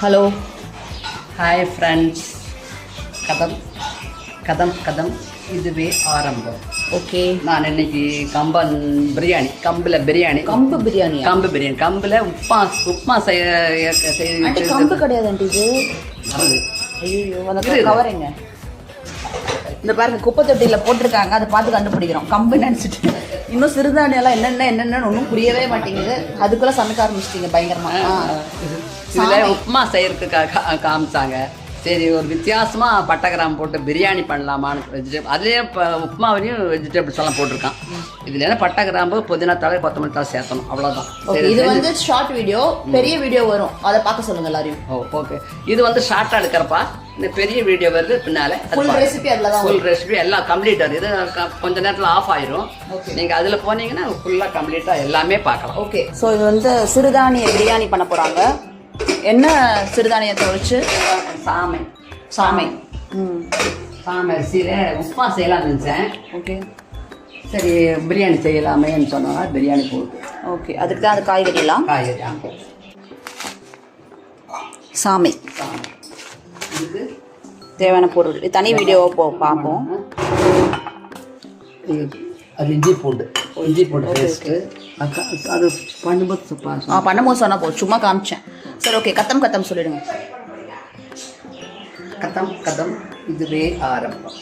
Hello hi friends. கதம் கதம் கதம் இதுவே ஆரம்பம். ஓகே, நான் இன்னைக்கு கம்பில் பிரியாணி கம்பு பிரியாணி. கம்பில் உப்மா செய்ய கம்பு கிடையாது ஆண்டி, இது அது. ஐயோ அந்த கவரிங்க இந்த பாருங்க, குப்பை தொட்டியில் போட்டிருக்காங்க, அதை பார்த்து கண்டுபிடிக்கிறோம் கம்பு நினச்சிட்டு. இன்னும் சிறுதானியெல்லாம் என்னென்னு ஒன்றும் புரியவே மாட்டேங்குது. அதுக்குள்ளே சமைக்க ஆரம்பிச்சிட்டிங்க பயங்கரமா. இதில் உப்மா செய்யறதுக்காக காமிச்சாங்க. சரி, ஒரு வித்தியாசமாக பட்டை கிராம்பு போட்டு பிரியாணி பண்ணலாமான்னு வெஜிடபிள், அதுலேயே இப்போ உப்மாவிலையும் வெஜிடபிள்ஸ் எல்லாம் போட்டிருக்கான். இதில் என்ன பட்டை கிராம்பு, புதினா தழை, கொத்தமல்லி தழை சேர்த்தணும், அவ்வளோதான். இது வந்து ஷார்ட் வீடியோ, பெரிய வீடியோ வரும், அதை பார்க்க சொல்லுங்க எல்லாரையும். ஓகே. இது வந்து ஷார்ட்டாக எடுக்கிறப்பா, இந்த பெரிய வீடியோ வருது பின்னால. ஃபுல் ரெசிபி அதில் தான், ஃபுல் ரெசிபி எல்லாம் கம்ப்ளீட் ஆகுது. இது கொஞ்ச நேரத்தில் ஆஃப் ஆயிரும். நீங்கள் அதில் போனீங்கன்னா ஃபுல்லாக கம்ப்ளீட்டாக எல்லாமே பார்க்கலாம். ஓகே. ஸோ இது வந்து சிறுதானிய பிரியாணி பண்ண போகிறாங்க. என்ன சிறுதானியத்தை வச்சு? சாமை சாமை அரிசியில் உப்மா செய்யலாம்னு நினச்சேன். ஓகே, சரி பிரியாணி செய்யலாமேன்னு சொன்னாங்க. பிரியாணி போட்டு ஓகே, அதுக்கு தான் அந்த காய்கறிலாம். காய்கறி சாமை இதுக்கு தேவையான பொருள் தனி வீடியோவை பார்ப்போம். அது இஞ்சி பூண்டு பேஸ்ட்டு. அது பண்ணும்போது சொன்னால் போதும், சும்மா காமிச்சேன். சரி, ஓகே. கத்தம் சொல்லிடுங்க. கதம் இதுவே ஆரம்பம்.